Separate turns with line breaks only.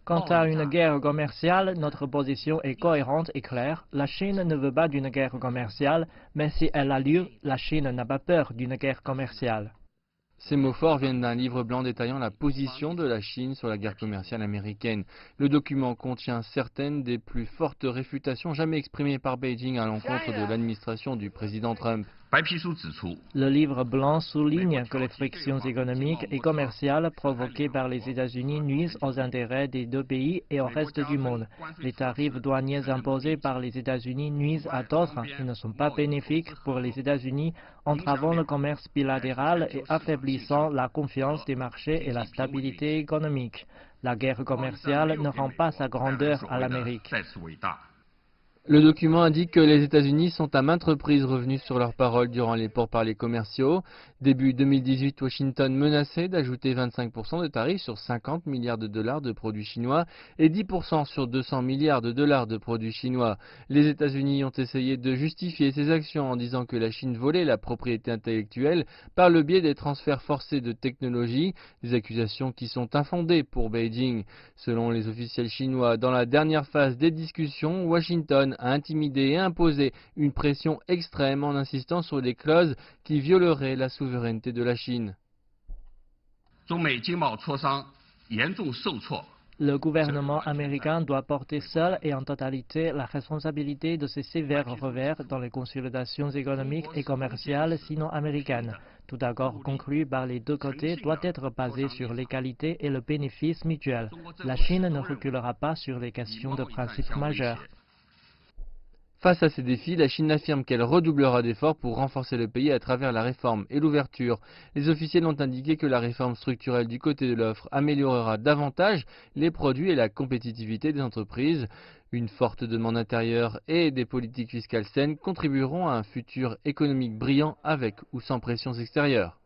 Quant à une guerre commerciale, notre position est cohérente et claire. La Chine ne veut pas d'une guerre commerciale, mais si elle a lieu, la Chine n'a pas peur d'une guerre commerciale.
Ces mots forts viennent d'un livre blanc détaillant la position de la Chine sur la guerre commerciale américaine. Le document contient certaines des plus fortes réfutations jamais exprimées par Beijing à l'encontre de l'administration du président Trump.
Le livre blanc souligne que les frictions économiques et commerciales provoquées par les États-Unis nuisent aux intérêts des deux pays et au reste du monde. Les tarifs douaniers imposés par les États-Unis nuisent à d'autres et ne sont pas bénéfiques pour les États-Unis, entravant le commerce bilatéral et affaiblissant la confiance des marchés et la stabilité économique. La guerre commerciale ne rend pas sa grandeur à l'Amérique.
Le document indique que les États-Unis sont à maintes reprises revenus sur leurs paroles durant les pourparlers commerciaux. Début 2018, Washington menaçait d'ajouter 25% de tarifs sur 50 milliards de dollars de produits chinois et 10% sur 200 milliards de dollars de produits chinois. Les États-Unis ont essayé de justifier ces actions en disant que la Chine volait la propriété intellectuelle par le biais des transferts forcés de technologie, des accusations qui sont infondées pour Beijing. Selon les officiels chinois, dans la dernière phase des discussions, Washington a intimidé et imposé une pression extrême en insistant sur des clauses qui violeraient la souveraineté de la Chine.
Le gouvernement américain doit porter seul et en totalité la responsabilité de ces sévères revers dans les consultations économiques et commerciales sino-américaines. Tout accord conclu par les deux côtés doit être basé sur l'égalité et le bénéfice mutuel. La Chine ne reculera pas sur les questions de principe majeurs.
Face à ces défis, la Chine affirme qu'elle redoublera d'efforts pour renforcer le pays à travers la réforme et l'ouverture. Les officiels ont indiqué que la réforme structurelle du côté de l'offre améliorera davantage les produits et la compétitivité des entreprises. Une forte demande intérieure et des politiques fiscales saines contribueront à un futur économique brillant avec ou sans pressions extérieures.